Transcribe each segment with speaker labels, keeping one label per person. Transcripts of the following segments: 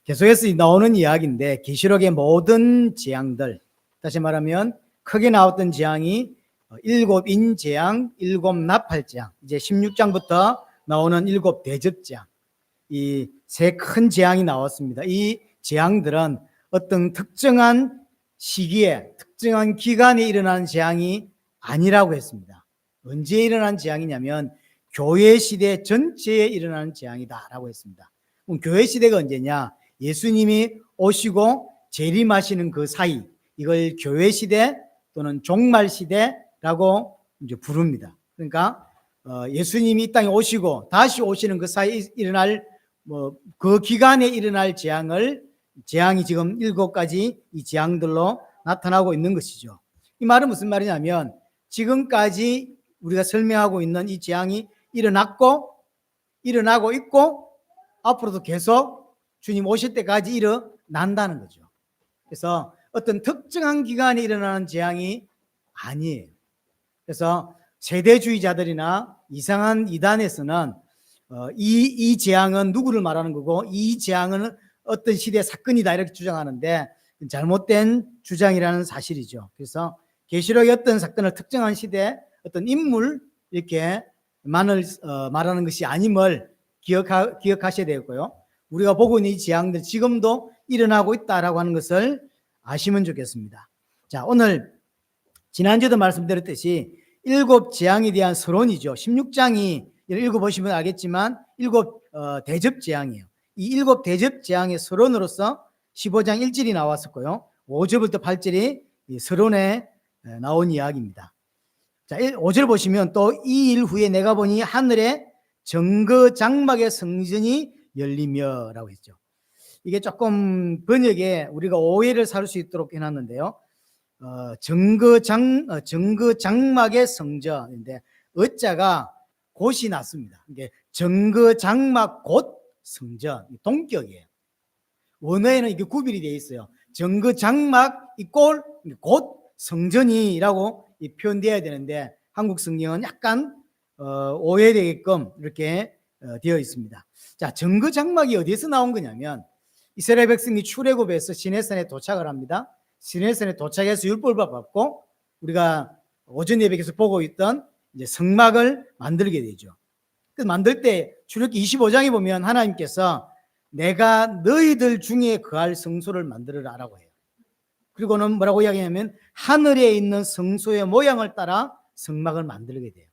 Speaker 1: 계속해서 나오는 이야기인데 계시록의 모든 재앙들, 다시 말하면 크게 나왔던 재앙이 일곱 인재앙, 일곱 나팔재앙, 이제 16장부터 나오는 일곱 대접재앙, 이 세 큰 재앙이 나왔습니다. 이 재앙들은 어떤 특정한 시기에 특정한 기간에 일어나는 재앙이 아니라고 했습니다. 언제 일어난 재앙이냐면 교회 시대 전체에 일어나는 재앙이다라고 했습니다. 그럼 교회 시대가 언제냐? 예수님이 오시고 재림하시는 그 사이, 이걸 교회 시대 또는 종말 시대라고 이제 부릅니다. 그러니까 예수님이 이 땅에 오시고 다시 오시는 그 사이 일어날 그 기간에 일어날 재앙이 지금 7가지 이 재앙들로 나타나고 있는 것이죠. 이 말은 무슨 말이냐면 지금까지 우리가 설명하고 있는 이 재앙이 일어나고 있고 앞으로도 계속 주님 오실 때까지 일어난다는 거죠. 그래서 어떤 특정한 기간에 일어나는 재앙이 아니에요. 그래서 세대주의자들이나 이상한 이단에서는 이 재앙은 누구를 말하는 거고 이 재앙은 어떤 시대의 사건이다 이렇게 주장하는데 잘못된 주장이라는 사실이죠. 그래서 계시록의 어떤 사건을 특정한 시대 어떤 인물 이렇게 말하는 것이 아님을 기억하셔야 되고요. 우리가 보고 있는 이 재앙들 지금도 일어나고 있다라고 하는 것을 아시면 좋겠습니다. 자, 오늘 지난주에도 말씀드렸듯이 일곱 재앙에 대한 서론이죠. 16장이 읽어보시면 알겠지만 일곱 대접 재앙이에요. 이 일곱 대접 재앙의 서론으로서 15장 1절이 나왔었고요. 5절부터 8절이 서론에 나온 이야기입니다. 자, 5절 보시면 또 이 일 후에 내가 보니 하늘에 정거장막의 성전이 열리며 라고 했죠. 이게 조금 번역에 우리가 오해를 살 수 있도록 해놨는데요. 정거장막의 성전인데 어자가 곧이 났습니다. 이게 정거장막 곧 성전, 동격이에요. 원어에는 이게 구별이 되어 있어요. 정거장막 이꼴 곧 성전이라고 표현되어야 되는데 한국 성경은 약간 오해되게끔 이렇게 되어 있습니다. 자, 정거장막이 어디에서 나온 거냐면 이스라엘 백성이 출애굽에서 시내산에 도착을 합니다. 시내산에 도착해서 율법을 받고 우리가 오전 예배에서 보고 있던 이제 성막을 만들게 되죠. 그 만들 때 출애굽기 25장에 보면 하나님께서 내가 너희들 중에 거할 성소를 만들어라라고 해요. 그리고는 뭐라고 이야기하냐면 하늘에 있는 성소의 모양을 따라 성막을 만들게 돼요.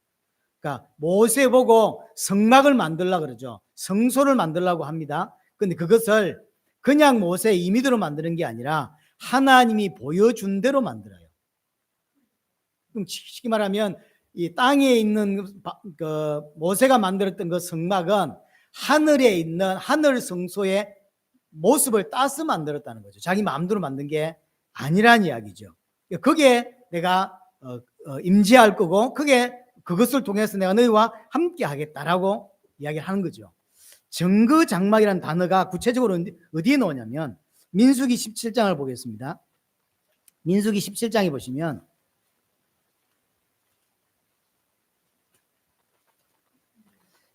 Speaker 1: 그러니까 모세 보고 성막을 만들라 그러죠. 성소를 만들라고 합니다. 그런데 그것을 그냥 모세의 임의대로 만드는 게 아니라 하나님이 보여준 대로 만들어요. 그럼 쉽게 말하면 이 땅에 있는 그 모세가 만들었던 그 성막은 하늘에 있는 하늘 성소의 모습을 따서 만들었다는 거죠. 자기 마음대로 만든 게 아니란 이야기죠. 그게 내가 임재할 거고 그것을 통해서 내가 너희와 함께 하겠다라고 이야기하는 거죠. 정거장막이라는 단어가 구체적으로 어디에 나오냐면 민수기 17장을 보겠습니다. 민수기 17장에 보시면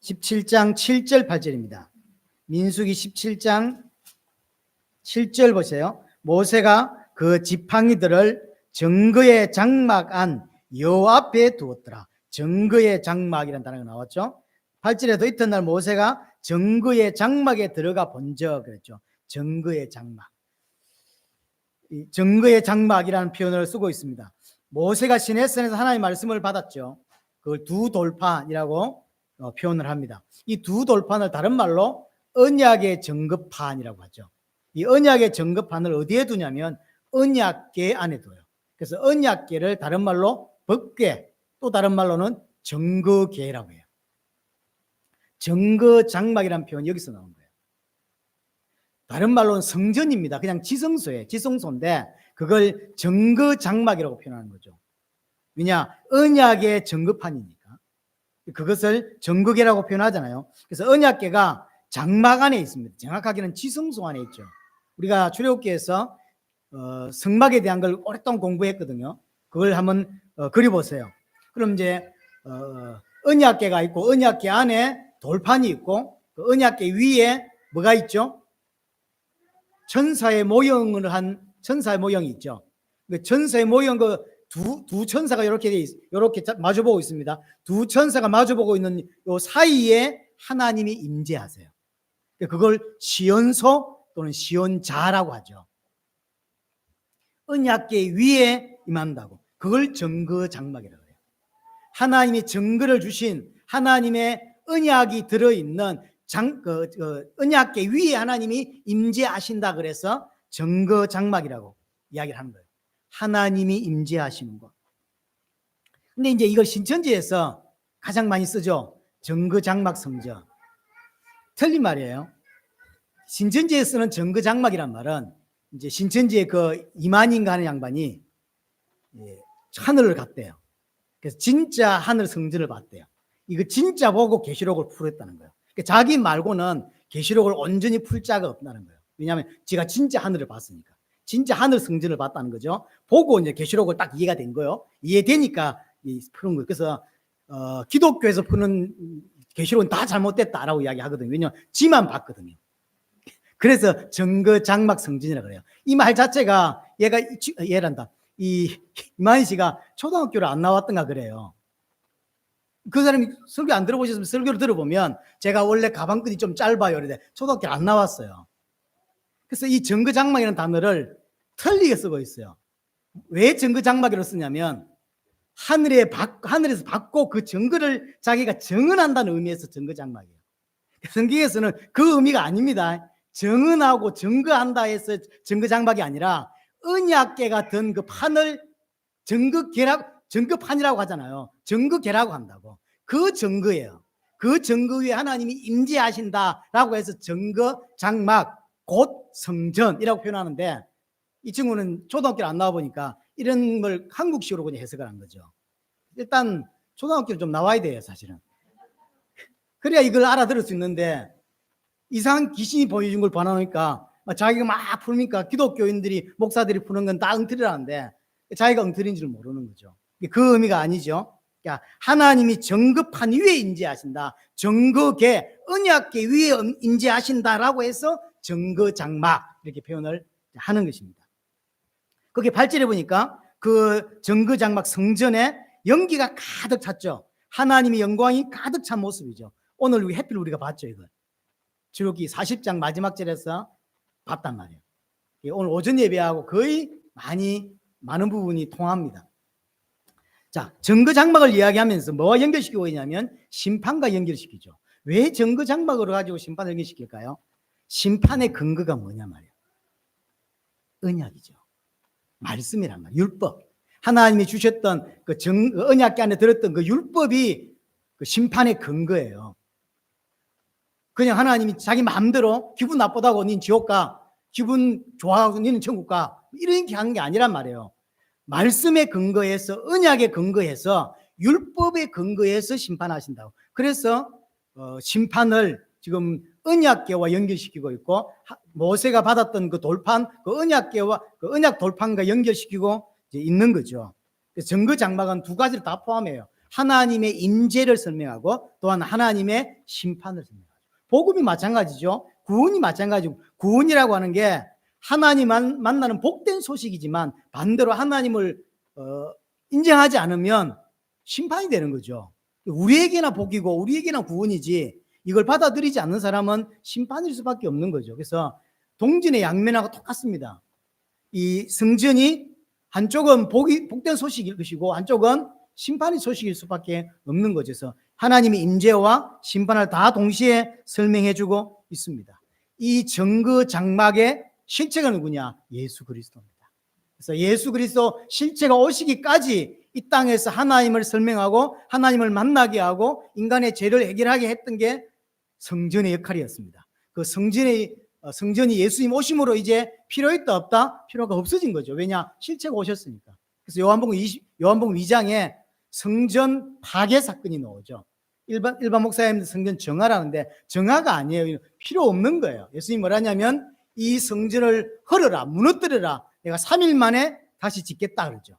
Speaker 1: (17장) 7절 8절입니다. 민수기 17장 7절 보세요. 모세가 그 지팡이들을 정거의 장막 안 여 앞에 두었더라. 정거의 장막이라는 단어가 나왔죠. 8절에도 이튿날 모세가 정거의 장막에 들어가 본적 그랬죠. 정거의 장막. 이 정거의 장막이라는 표현을 쓰고 있습니다. 모세가 시내산에서 하나님의 말씀을 받았죠. 그걸 두 돌판이라고 표현을 합니다. 이 두 돌판을 다른 말로 언약의 정거판이라고 하죠. 이 언약의 정거판을 어디에 두냐면 언약궤 안에 둬요. 그래서 언약궤를 다른 말로 법궤, 또 다른 말로는 정거궤라고 해요. 정거장막이라는 표현이 여기서 나온 거예요. 다른 말로는 성전입니다. 그냥 지성소예요. 지성소인데 그걸 정거장막이라고 표현하는 거죠. 왜냐? 언약의 정거판이니까. 그것을 정거궤라고 표현하잖아요. 그래서 언약궤가 장막 안에 있습니다. 정확하게는 지성소 안에 있죠. 우리가 출애굽기에서 성막에 대한 걸 오랫동안 공부했거든요. 그걸 한번 그려보세요. 그럼 이제 언약궤가 있고 언약궤 안에 돌판이 있고 그 언약궤 위에 뭐가 있죠? 천사의 모형을 한 천사의 모형이 있죠. 그 천사의 모형 두 천사가 이렇게 마주보고 있습니다. 두 천사가 마주보고 있는 요 사이에 하나님이 임재하세요. 그걸 시온소 또는 시온자라고 하죠. 언약궤 위에 임한다고. 그걸 정거장막이라고 해요. 하나님이 정거를 주신 하나님의 언약이 들어있는 언약궤 위에 하나님이 임재하신다 그래서 정거장막이라고 이야기를 하는 거예요. 하나님이 임재하시는 것. 근데 이제 이걸 신천지에서 가장 많이 쓰죠. 정거장막 성전. 틀린 말이에요. 신천지에 쓰는 정거장막이란 말은 이제 신천지의 그 이만인가 하는 양반이 하늘을 갔대요. 그래서 진짜 하늘 성전을 봤대요. 이거 진짜 보고 계시록을 풀었다는 거예요. 그러니까 자기 말고는 계시록을 온전히 풀 자가 없다는 거예요. 왜냐하면 지가 진짜 하늘을 봤으니까. 진짜 하늘 성전을 봤다는 거죠. 보고 이제 계시록을 딱 이해가 된 거예요. 이해되니까 푸는 거예요. 그래서 기독교에서 푸는 계시록은 다 잘못됐다라고 이야기하거든요. 왜냐하면 지만 봤거든요. 그래서 정거장막 성전이라고 그래요. 이 말 자체가 얘란다. 이만희 씨가 초등학교를 안 나왔던가 그래요. 그 사람이 설교 안 들어보셨으면 설교를 들어보면 제가 원래 가방끈이 좀 짧아요. 그런데 초등학교를 안 나왔어요. 그래서 이 정거장막이라는 단어를 틀리게 쓰고 있어요. 왜 정거장막이라고 쓰냐면 하늘에서 받고 그 정거를 자기가 정언한다는 의미에서 정거장막이에요. 성경에서는 그 의미가 아닙니다. 정언하고 증거한다 해서 증거장막이 아니라 언약궤 같은 그 판을 증거판이라고 하잖아요. 증거궤라고 한다고. 그 증거예요. 그 증거 위에 하나님이 임재하신다라고 해서 증거장막 곧 성전이라고 표현하는데 이 친구는 초등학교를 안 나와보니까 이런 걸 한국식으로 그냥 해석을 한 거죠. 일단 초등학교를 좀 나와야 돼요, 사실은. 그래야 이걸 알아들을 수 있는데 이상한 귀신이 보여준 걸 봐놓으니까 자기가 막 푸니까 기독교인들이 목사들이 푸는 건 다 엉터리라는데 자기가 엉터리인지를 모르는 거죠. 그 의미가 아니죠. 그러니까 하나님이 정거판 위에 임재하신다. 정거궤 언약궤 위에 임재하신다라고 해서 정거장막 이렇게 표현을 하는 것입니다. 거기에 8절에 보니까 그 정거장막 성전에 연기가 가득 찼죠. 하나님의 영광이 가득 찬 모습이죠. 오늘 햇빛 우리가 봤죠, 이걸. 출애굽기 40장 마지막 절에서 봤단 말이에요. 오늘 오전 예배하고 거의 많은 부분이 통합니다. 자, 정거장막을 이야기하면서 뭐와 연결시키고 있냐면 심판과 연결시키죠. 왜 정거장막으로 가지고 심판을 연결시킬까요? 심판의 근거가 뭐냐 말이에요. 언약이죠. 말씀이란 말이에요. 율법. 하나님이 주셨던 그 언약궤 안에 들었던 그 율법이 그 심판의 근거예요. 그냥 하나님이 자기 마음대로 기분 나쁘다고 닌 지옥 가, 기분 좋아하고 니는 천국 가, 이렇게 하는 게 아니란 말이에요. 말씀의 근거에서, 언약의 근거에서, 율법의 근거에서 심판하신다고. 그래서 심판을 지금 언약궤와 연결시키고 있고, 모세가 받았던 그 돌판, 그 언약궤와 그 언약 돌판과 연결시키고 이제 있는 거죠. 정거장막은 두 가지를 다 포함해요. 하나님의 임재를 설명하고 또한 하나님의 심판을 설명하죠. 복음이 마찬가지죠. 구원이 마찬가지고, 구원이라고 하는 게 하나님 만나는 복된 소식이지만 반대로 하나님을 인정하지 않으면 심판이 되는 거죠. 우리에게나 복이고 우리에게나 구원이지 이걸 받아들이지 않는 사람은 심판일 수밖에 없는 거죠. 그래서 동전의 양면하고 똑같습니다. 이 성전이 한쪽은 복된 소식일 것이고 한쪽은 심판의 소식일 수밖에 없는 거죠. 그래서 하나님의 임재와 심판을 다 동시에 설명해주고 있습니다. 이 정거장막의 실체가 누구냐? 예수 그리스도입니다. 그래서 예수 그리스도 실체가 오시기까지 이 땅에서 하나님을 설명하고 하나님을 만나게 하고 인간의 죄를 해결하게 했던 게 성전의 역할이었습니다. 그 성전이 예수님 오심으로 이제 필요했다 없다? 필요가 없어진 거죠. 왜냐? 실체가 오셨으니까. 그래서 요한복음 2장에 성전 파괴 사건이 나오죠. 일반 목사님들 성전 정화라는데 정화가 아니에요. 필요 없는 거예요. 예수님이 뭐라냐면 이 성전을 헐어라, 무너뜨려라. 내가 3일 만에 다시 짓겠다 그러죠.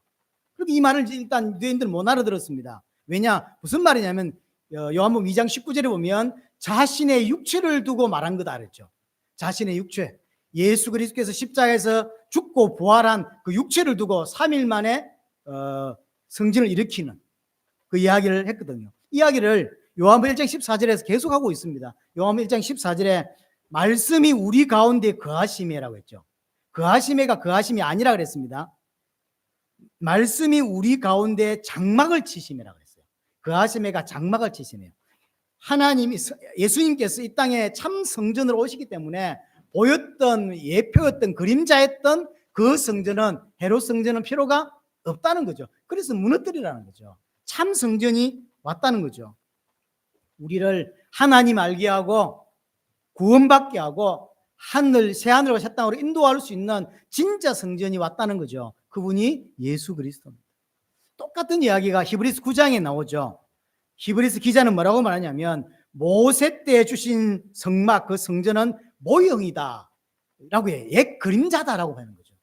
Speaker 1: 그리고 이 말을 일단 유대인들은 못 알아들었습니다. 왜냐? 무슨 말이냐면 요한복음 2장 19절에 보면 자신의 육체를 두고 말한 거다 그랬죠. 자신의 육체. 예수 그리스도께서 십자가에서 죽고 부활한 그 육체를 두고 3일 만에 성전을 일으키는 그 이야기를 했거든요. 이야기를 요한복음 1장 14절에서 계속하고 있습니다. 요한복음 1장 14절에 말씀이 우리 가운데 거하심이라고 했죠. 거하심이가 거하심이 아니라 그랬습니다. 말씀이 우리 가운데 장막을 치심이라고 했어요. 거하심이가 장막을 치심이에요. 하나님이, 예수님께서 이 땅에 참 성전으로 오시기 때문에 보였던, 예표였던, 그림자였던 그 성전은, 헤롯 성전은 필요가 없다는 거죠. 그래서 무너뜨리라는 거죠. 참 성전이 왔다는 거죠. 우리를 하나님 알게 하고 구원받게 하고 하늘, 새하늘과 새 땅으로 인도할 수 있는 진짜 성전이 왔다는 거죠. 그분이 예수 그리스도입니다. 똑같은 이야기가 히브리서 9장에 나오죠. 히브리서 기자는 뭐라고 말하냐면 모세 때 주신 성막, 그 성전은 모형이다 라고 해요. 옛 그림자다라고 하는 거죠.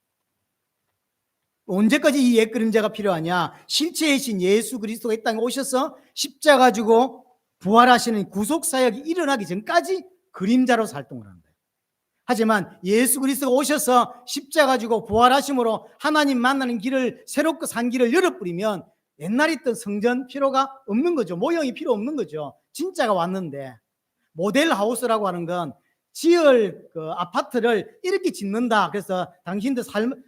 Speaker 1: 언제까지 이 옛 그림자가 필요하냐? 실체이신 예수 그리스도가 이 땅에 오셔서 십자가 지고 부활하시는 구속사역이 일어나기 전까지 그림자로 활동을 하는 거예요. 하지만 예수 그리스도가 오셔서 십자가 지고 부활하심으로 하나님 만나는 길을, 새롭게 산 길을 열어버리면 옛날에 있던 성전 필요가 없는 거죠. 모형이 필요 없는 거죠. 진짜가 왔는데, 모델 하우스라고 하는 건 지을 그 아파트를 이렇게 짓는다. 그래서 당신들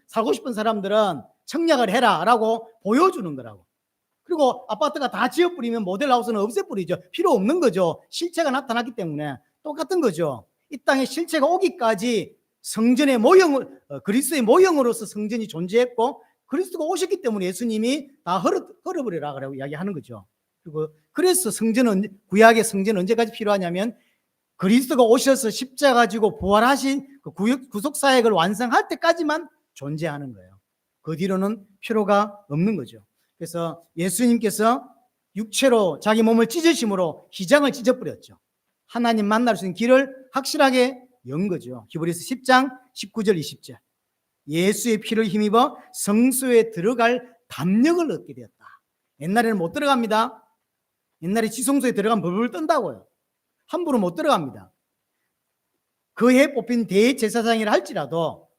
Speaker 1: 살고 싶은 사람들은 청약을 해라 라고 보여주는 거라고. 그리고 아파트가 다 지어버리면 모델 하우스는 없애버리죠. 필요 없는 거죠. 실체가 나타났기 때문에. 똑같은 거죠. 이 땅에 실체가 오기까지 성전의 모형을, 그리스도의 모형으로서 성전이 존재했고, 그리스도가 오셨기 때문에 예수님이 다 헐어버리라 라고 이야기하는 거죠. 그리고 그래서 성전은, 구약의 성전은 언제까지 필요하냐면 그리스도가 오셔서 십자가 지고 부활하신 그 구속사역을 완성할 때까지만 존재하는 거예요. 그 뒤로는 필요가 없는 거죠. 그래서 예수님께서 육체로 자기 몸을 찢으심으로 휘장을 찢어버렸죠. 하나님 만날 수 있는 길을 확실하게 연 거죠. 히브리서 10장 19절 20절. 예수의 피를 힘입어 성소에 들어갈 담력을 얻게 되었다. 옛날에는 못 들어갑니다. 옛날에 지성소에 들어가면 벌벌 떤다고요. 함부로 못 들어갑니다. 그 해 뽑힌 대제사장이라 할지라도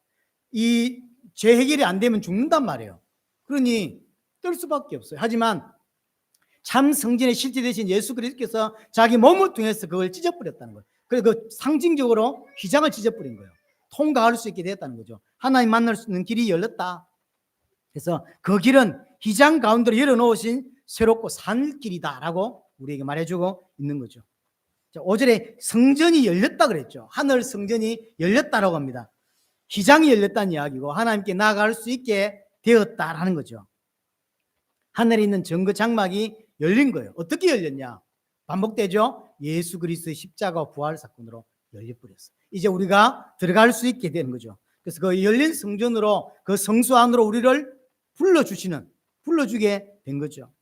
Speaker 1: 이 죄 해결이 안 되면 죽는단 말이에요. 그러니 뜰 수밖에 없어요. 하지만 참 성전의 실제 되신 예수 그리스도께서 자기 몸을 통해서 그걸 찢어버렸다는 거예요. 그래서 그 상징적으로 휘장을 찢어버린 거예요. 통과할 수 있게 되었다는 거죠. 하나님 만날 수 있는 길이 열렸다. 그래서 그 길은 휘장 가운데로 열어놓으신 새롭고 산 길이다라고 우리에게 말해주고 있는 거죠. 5절에 성전이 열렸다 그랬죠. 하늘 성전이 열렸다라고 합니다. 휘장이 열렸다는 이야기고 하나님께 나아갈 수 있게 되었다라는 거죠. 하늘에 있는 증거 장막이 열린 거예요. 어떻게 열렸냐? 반복되죠. 예수 그리스도의 십자가 부활 사건으로 열려버렸어요. 이제 우리가 들어갈 수 있게 되는 거죠. 그래서 그 열린 성전으로, 그 성수 안으로 우리를 불러주게 된 거죠.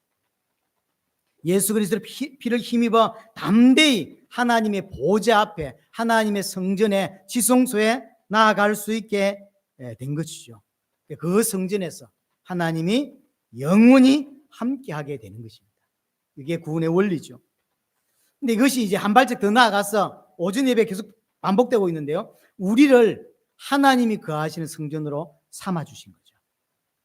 Speaker 1: 예수 그리스도의 피를 힘입어 담대히 하나님의 보좌 앞에, 하나님의 성전에, 지성소에 나아갈 수 있게 된 것이죠. 그 성전에서 하나님이 영원히 함께하게 되는 것입니다. 이게 구원의 원리죠. 근데 이것이 이제 한 발짝 더 나아가서 오전 예배 계속 반복되고 있는데요. 우리를 하나님이 거하시는 성전으로 삼아 주신 거죠.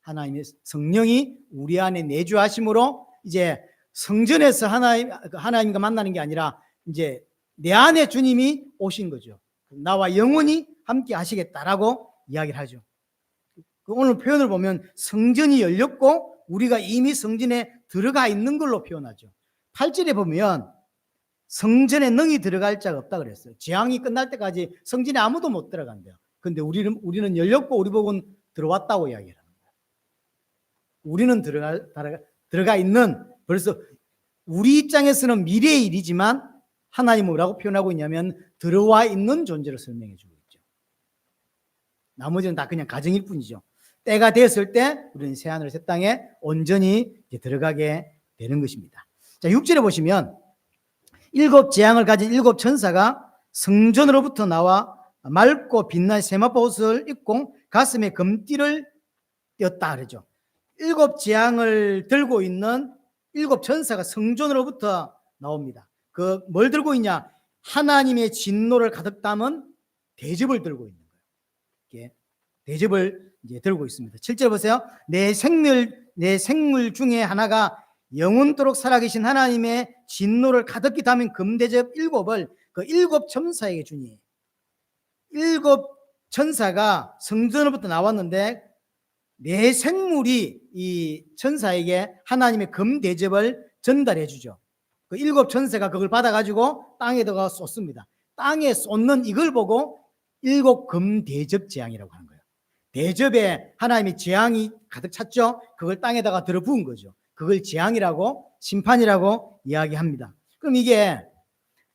Speaker 1: 하나님의 성령이 우리 안에 내주하심으로 이제 성전에서 하나님과 만나는 게 아니라 이제 내 안에 주님이 오신 거죠. 나와 영원히 함께 하시겠다라고 이야기를 하죠. 오늘 표현을 보면 성전이 열렸고 우리가 이미 성전에 들어가 있는 걸로 표현하죠. 8절에 보면 성전에 능히 들어갈 자가 없다 그랬어요. 재앙이 끝날 때까지 성전에 아무도 못 들어간대요. 그런데 우리는 열렸고 우리 복은 들어왔다고 이야기를 합니다. 우리는 들어가 있는, 벌써 우리 입장에서는 미래의 일이지만 하나님은 뭐라고 표현하고 있냐면 들어와 있는 존재로 설명해 주고 있죠. 나머지는 다 그냥 가정일 뿐이죠. 때가 되었을 때 우리는 새하늘 새 땅에 온전히 들어가게 되는 것입니다. 자, 6절에 보시면 7 재앙을 가진 7 천사가 성전으로부터 나와 맑고 빛난 세마포 옷을 입고 가슴에 금띠를 띄었다 그러죠. 7 재앙을 들고 있는 7 천사가 성전으로부터 나옵니다. 그 뭘 들고 있냐? 하나님의 진노를 가득 담은 대접을 들고 있는 거예요. 이렇게 대접을 이제 들고 있습니다. 7절 보세요. 내 생물 중에 하나가 영원토록 살아계신 하나님의 진노를 가득히 담은 금대접 7을 그 7 천사에게 주니, 7 천사가 성전으로부터 나왔는데 내 생물이 이 천사에게 하나님의 금대접을 전달해 주죠. 그 7 천사가 그걸 받아가지고 땅에다가 쏟습니다. 땅에 쏟는 이걸 보고 7 금대접 재앙이라고 하는 거예요. 대접에 하나님의 재앙이 가득 찼죠. 그걸 땅에다가 들어 부은 거죠. 그걸 재앙이라고, 심판이라고 이야기합니다. 그럼 이게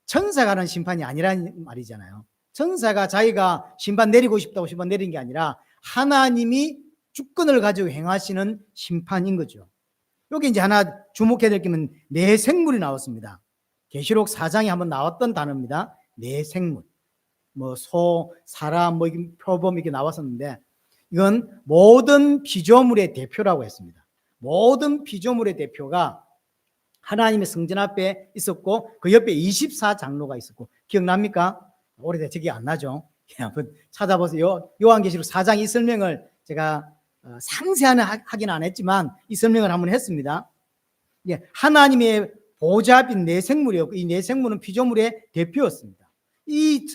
Speaker 1: 천사가 하는 심판이 아니라는 말이잖아요. 천사가 자기가 심판 내리고 싶다고 심판 내린 게 아니라 하나님이 주권을 가지고 행하시는 심판인 거죠. 여기 이제 하나 주목해야 될 게는 내 생물이 나왔습니다. 계시록 4장에 한번 나왔던 단어입니다. 내 생물. 뭐 소, 사람, 뭐 표범 이렇게 나왔었는데 이건 모든 피조물의 대표라고 했습니다. 모든 피조물의 대표가 하나님의 성전 앞에 있었고 그 옆에 24장로가 있었고 기억납니까? 오래돼 기억이 안 나죠? 한번 찾아보세요. 요한계시록 4장 이 설명을 제가 상세하긴 안 했지만 이 설명을 한번 했습니다. 하나님의 보좌 앞인 내 생물이었고 이 내 생물은 피조물의 대표였습니다. 이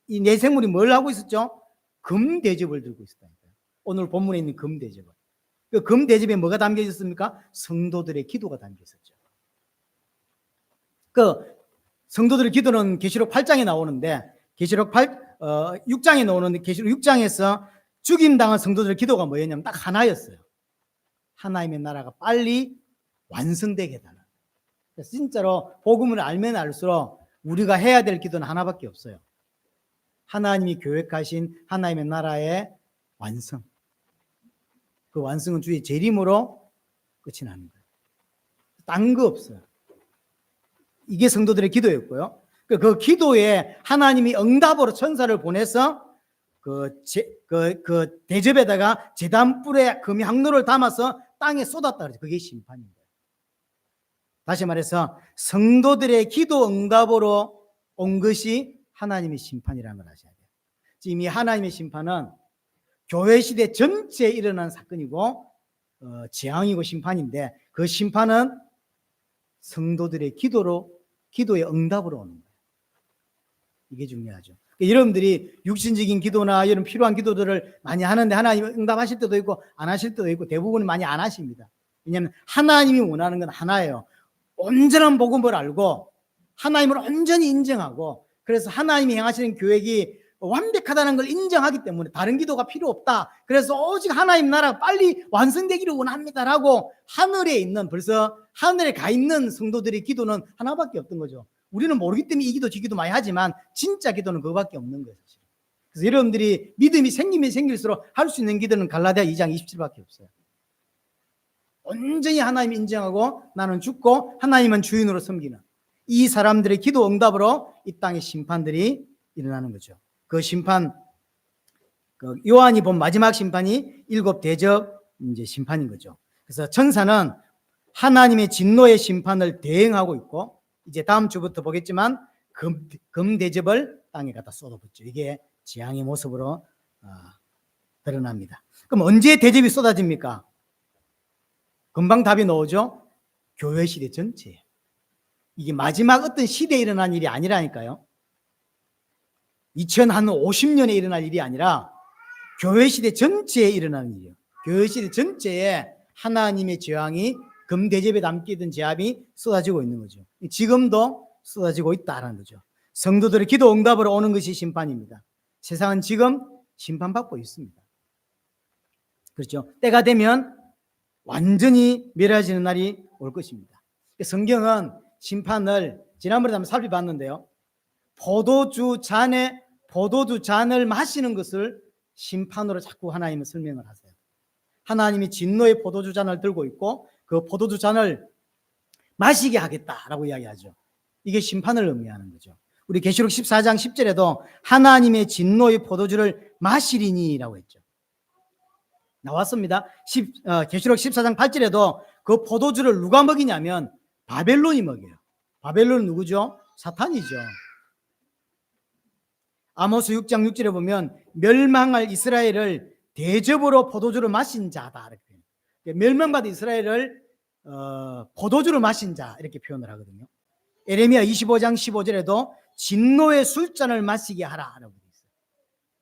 Speaker 1: 내 생물이 뭘 하고 있었죠? 금대접을 들고 있었다니까요. 오늘 본문에 있는 금대접을. 그 금대접에 뭐가 담겨 있었습니까? 성도들의 기도가 담겨 있었죠. 그 성도들의 기도는 계시록 8장에 나오는데 계시록 6장에 나오는데 계시록 6장에서 죽임당한 성도들의 기도가 뭐였냐면 딱 하나였어요. 하나님의 나라가 빨리 완성되게 해달라. 그래서 진짜로 복음을 알면 알수록 우리가 해야 될 기도는 하나밖에 없어요. 하나님이 계획하신 하나님의 나라의 완성. 그 완성은 주의 재림으로 끝이 나는 거예요. 딴 거 없어요. 이게 성도들의 기도였고요. 그 기도에 하나님이 응답으로 천사를 보내서 그 대접에다가 제단불에 금 향로를 담아서 땅에 쏟았다 그러죠. 그게 심판입니다. 다시 말해서 성도들의 기도 응답으로 온 것이 하나님의 심판이라는 걸 아셔야 돼요. 지금 이 하나님의 심판은 교회 시대 전체에 일어난 사건이고 재앙이고 심판인데 그 심판은 성도들의 기도의 응답으로 오는 거예요. 이게 중요하죠. 여러분들이 육신적인 기도나 이런 필요한 기도들을 많이 하는데 하나님 응답하실 때도 있고 안 하실 때도 있고 대부분 많이 안 하십니다. 왜냐하면 하나님이 원하는 건 하나예요. 온전한 복음을 알고 하나님을 온전히 인정하고 그래서 하나님이 행하시는 계획이 완벽하다는 걸 인정하기 때문에 다른 기도가 필요 없다. 그래서 오직 하나님 나라가 빨리 완성되기를 원합니다라고 하늘에 있는 벌써 하늘에 가 있는 성도들의 기도는 하나밖에 없던 거죠. 우리는 모르기 때문에 이 기도 저 기도 많이 하지만 진짜 기도는 그거밖에 없는 거예요. 사실. 그래서 여러분들이 믿음이 생기면 생길수록 할 수 있는 기도는 갈라디아 2장 27밖에 없어요. 온전히 하나님 인정하고 나는 죽고 하나님은 주인으로 섬기는 이 사람들의 기도 응답으로 이 땅의 심판들이 일어나는 거죠. 그 심판, 요한이 본 마지막 심판이 7 대접 이제 심판인 거죠. 그래서 천사는 하나님의 진노의 심판을 대행하고 있고 이제 다음 주부터 보겠지만 금 대접을 땅에 갖다 쏟아붓죠. 이게 재앙의 모습으로 드러납니다. 그럼 언제 대접이 쏟아집니까? 금방 답이 나오죠. 교회 시대 전체에. 이게 마지막 어떤 시대에 일어난 일이 아니라니까요. 2050년에 일어날 일이 아니라 교회 시대 전체에 일어나는 일이에요. 교회 시대 전체에 하나님의 재앙이 금대접에 담기던 재앙이 쏟아지고 있는 거죠. 지금도 쏟아지고 있다는 거죠. 성도들의 기도 응답으로 오는 것이 심판입니다. 세상은 지금 심판받고 있습니다. 그렇죠. 때가 되면 완전히 멸해지는 날이 올 것입니다. 성경은 심판을 지난번에 한번 살펴봤는데요. 포도주 잔을 마시는 것을 심판으로 자꾸 하나님은 설명을 하세요. 하나님이 진노의 포도주 잔을 들고 있고 그 포도주 잔을 마시게 하겠다라고 이야기하죠. 이게 심판을 의미하는 거죠. 우리 계시록 14장 10절에도 하나님의 진노의 포도주를 마시리니라고 했죠. 나왔습니다. 계시록 14장 8절에도 그 포도주를 누가 먹이냐면 바벨론이 먹여요. 바벨론은 누구죠? 사탄이죠. 아모스 6장 6절에 보면 멸망할 이스라엘을 대접으로 포도주를 마신 자다 이렇게 표현해요. 멸망받은 이스라엘을 포도주를 마신 자 이렇게 표현을 하거든요. 에레미야 25장 15절에도 진노의 술잔을 마시게 하라라고 되어 있어요.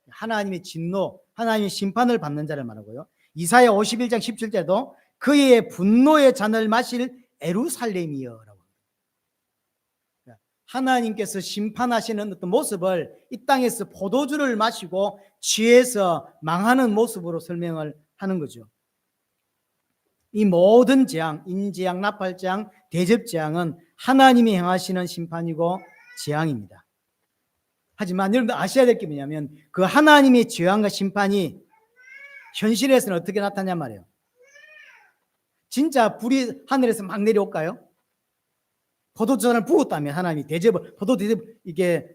Speaker 1: 하나님의 진노, 하나님의 심판을 받는 자를 말하고요. 이사야 51장 17절에도 그의 분노의 잔을 마실 에루살렘이여라고. 하나님께서 심판하시는 어떤 모습을 이 땅에서 포도주를 마시고 취해서 망하는 모습으로 설명을 하는 거죠. 이 모든 재앙, 인재앙, 나팔재앙, 대접재앙은 하나님이 행하시는 심판이고 재앙입니다. 하지만 여러분들 아셔야 될 게 뭐냐면 그 하나님의 재앙과 심판이 현실에서는 어떻게 나타나냐 말이에요. 진짜 불이 하늘에서 막 내려올까요? 포도주잔을 부었다면 하나님이 대접을 포도 대접 이게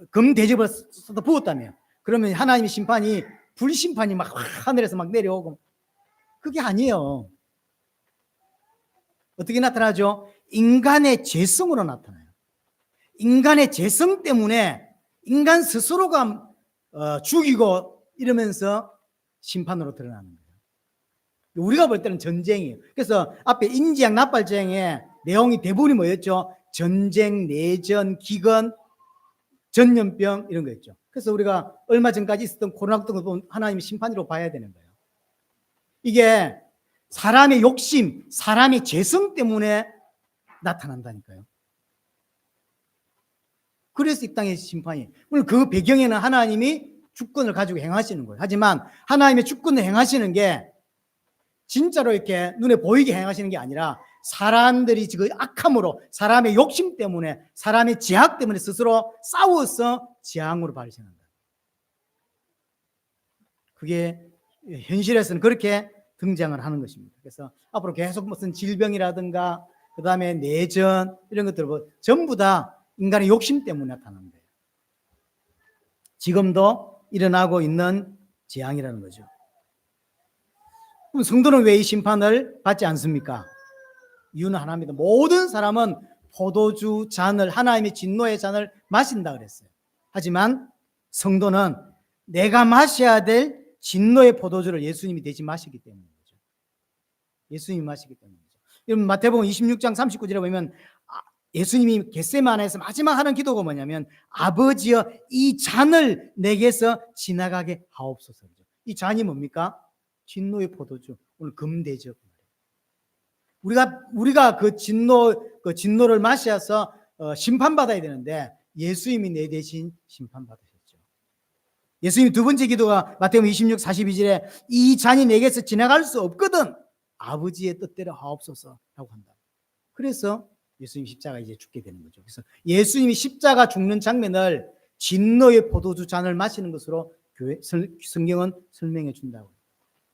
Speaker 1: 금 대접을 쏟아 부었다면 그러면 하나님의 심판이 불심판이 막 하늘에서 막 내려오고 그게 아니에요. 어떻게 나타나죠? 인간의 죄성으로 나타나요. 인간의 죄성 때문에 인간 스스로가 죽이고 이러면서 심판으로 드러나는 거예요. 우리가 볼 때는 전쟁이에요. 그래서 앞에 인지양 나팔쟁의 내용이 대부분이 뭐였죠? 전쟁, 내전, 기근, 전염병 이런 거였죠. 그래서 우리가 얼마 전까지 있었던 코로나 같은 거 보면 하나님의 심판으로 봐야 되는 거예요. 이게 사람의 욕심, 사람의 죄성 때문에 나타난다니까요. 그래서 이 땅의 심판이. 물론 그 배경에는 하나님이 주권을 가지고 행하시는 거예요. 하지만 하나님의 주권을 행하시는 게 진짜로 이렇게 눈에 보이게 행하시는 게 아니라 사람들이 지금 악함으로 사람의 욕심 때문에 사람의 제약 때문에 스스로 싸워서 재앙으로 발생한다. 그게 현실에서는 그렇게 등장을 하는 것입니다. 그래서 앞으로 계속 무슨 질병이라든가 그 다음에 내전 이런 것들 전부 다 인간의 욕심 때문에 나타나는 거예요. 지금도 일어나고 있는 재앙이라는 거죠. 그럼 성도는 왜 이 심판을 받지 않습니까? 이유는 하나입니다. 모든 사람은 포도주 잔을 하나님의 진노의 잔을 마신다 그랬어요. 하지만 성도는 내가 마셔야 될 진노의 포도주를 예수님이 대신 마시기 때문이죠. 예수님이 마시기 때문이죠. 여러분 마태복음 26장 39절에 보면 예수님이 겟세마네에서 마지막 하는 기도가 뭐냐면 아버지여 이 잔을 내게서 지나가게 하옵소서. 이 잔이 뭡니까? 진노의 포도주. 오늘 금대접. 우리가 그 진노를 마셔서 심판받아야 되는데 예수님이 내 대신 심판받으셨죠. 예수님 두 번째 기도가 마태복음 26, 42절에 이 잔이 내게서 지나갈 수 없거든 아버지의 뜻대로 하옵소서라고 한다. 그래서 예수님 십자가 이제 죽게 되는 거죠. 그래서 예수님이 십자가 죽는 장면을 진노의 포도주 잔을 마시는 것으로 성경은 설명해 준다고.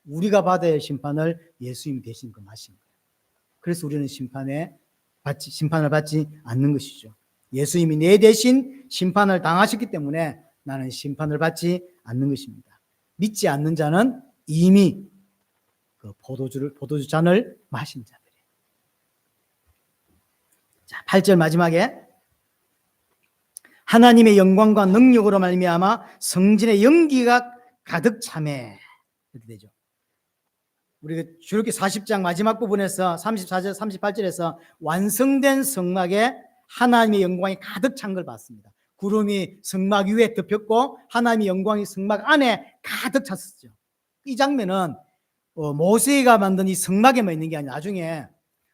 Speaker 1: 우리가 받아야 할 심판을 예수님이 대신 그 마신 거예요. 그래서 우리는 심판을 받지 않는 것이죠. 예수님이 내 대신 심판을 당하셨기 때문에 나는 심판을 받지 않는 것입니다. 믿지 않는 자는 이미 그 포도주 잔을 마신 자들이에요. 자, 8절 마지막에 하나님의 영광과 능력으로 말미암아 성진의 연기가 가득 차매 이렇게 되죠. 우리가 출애굽기 40장 마지막 부분에서 34절, 38절에서 완성된 성막에 하나님의 영광이 가득 찬 걸 봤습니다. 구름이 성막 위에 덮였고 하나님의 영광이 성막 안에 가득 찼었죠. 이 장면은 모세가 만든 이 성막에만 있는 게 아니라 나중에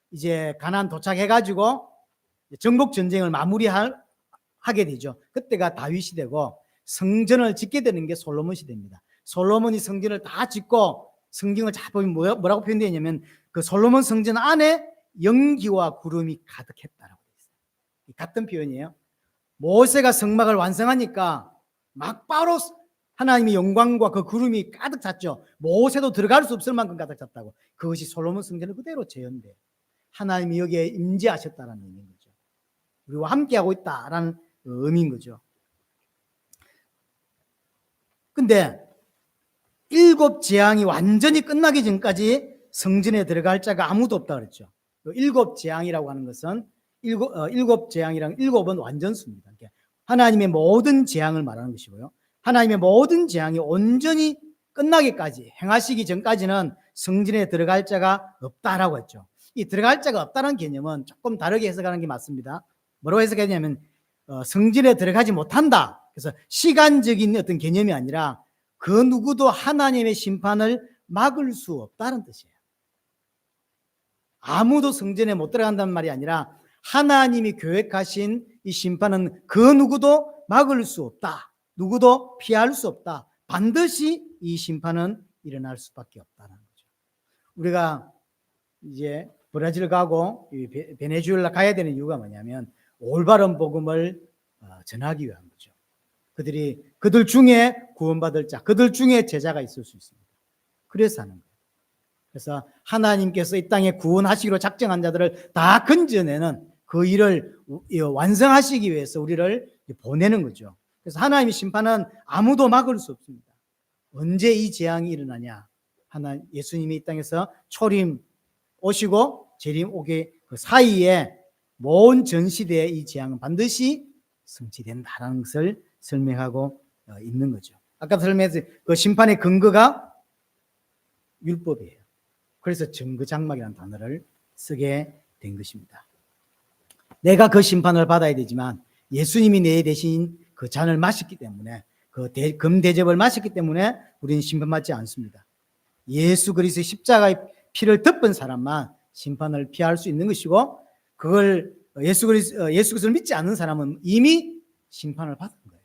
Speaker 1: 이제 가나안 도착해가지고 정복 전쟁을 마무리하게 되죠. 그때가 다윗 시대고 성전을 짓게 되는 게 솔로몬 시대입니다. 솔로몬이 성전을 다 짓고 성경을 잘 보면 뭐라고 표현되어 있냐면 그 솔로몬 성전 안에 연기와 구름이 가득했다라고 되어 있어요. 같은 표현이에요. 모세가 성막을 완성하니까 막바로 하나님의 영광과 그 구름이 가득 찼죠. 모세도 들어갈 수 없을 만큼 가득 찼다고. 그것이 솔로몬 성전을 그대로 재현돼요. 하나님이 여기에 임재하셨다는 의미인 거죠. 우리와 함께하고 있다라는 의미인 거죠. 근데 7 재앙이 완전히 끝나기 전까지 성전에 들어갈 자가 아무도 없다 그랬죠. 7 재앙이라고 하는 것은 7 재앙이랑 7은 완전수입니다. 하나님의 모든 재앙을 말하는 것이고요. 하나님의 모든 재앙이 온전히 끝나기까지 행하시기 전까지는 성전에 들어갈 자가 없다라고 했죠. 이 들어갈 자가 없다는 개념은 조금 다르게 해석하는 게 맞습니다. 뭐라고 해석했냐면 성전에 들어가지 못한다. 그래서 시간적인 어떤 개념이 아니라 그 누구도 하나님의 심판을 막을 수 없다는 뜻이에요. 아무도 성전에 못 들어간다는 말이 아니라 하나님이 계획하신 이 심판은 그 누구도 막을 수 없다. 누구도 피할 수 없다. 반드시 이 심판은 일어날 수밖에 없다는 거죠. 우리가 이제 브라질 가고 베네수엘라 가야 되는 이유가 뭐냐면 올바른 복음을 전하기 위한 거죠. 그들 중에 구원받을 자, 그들 중에 제자가 있을 수 있습니다. 그래서 하는 거예요. 그래서 하나님께서 이 땅에 구원하시기로 작정한 자들을 다 건져내는 그 일을 완성하시기 위해서 우리를 보내는 거죠. 그래서 하나님의 심판은 아무도 막을 수 없습니다. 언제 이 재앙이 일어나냐? 예수님이 이 땅에서 초림 오시고 재림 오게 그 사이에 모든 전시대의 이 재앙은 반드시 성취된다는 것을 설명하고 있는 거죠. 아까 설명했을 그 심판의 근거가 율법이에요. 그래서 증거장막이라는 단어를 쓰게 된 것입니다. 내가 그 심판을 받아야 되지만 예수님이 내 대신 그 잔을 마셨기 때문에 그 금대접을 마셨기 때문에 우리는 심판받지 않습니다. 예수 그리스도의 십자가의 피를 덮은 사람만 심판을 피할 수 있는 것이고 그걸 예수 그리스도를 믿지 않는 사람은 이미 심판을 받은 거예요.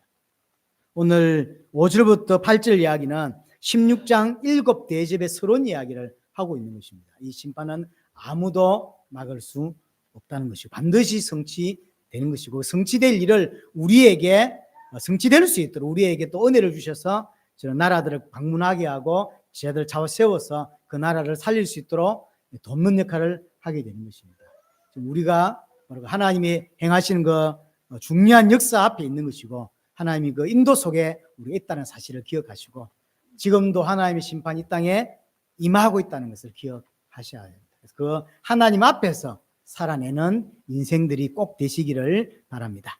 Speaker 1: 오늘 5절부터 8절 이야기는 16장 7대접의 서론 이야기를 하고 있는 것입니다. 이 심판은 아무도 막을 수 없다는 것이고 반드시 성취되는 것이고 성취될 일을 우리에게 성취될 수 있도록 우리에게 또 은혜를 주셔서 저런 나라들을 방문하게 하고 제자들 잡아 세워서 그 나라를 살릴 수 있도록 돕는 역할을 하게 되는 것입니다. 지금 우리가 하나님이 행하시는 그 중요한 역사 앞에 있는 것이고 하나님이 그 인도 속에 우리가 있다는 사실을 기억하시고 지금도 하나님의 심판이 이 땅에 임하고 있다는 것을 기억하셔야 됩니다. 그 하나님 앞에서 살아내는 인생들이 꼭 되시기를 바랍니다.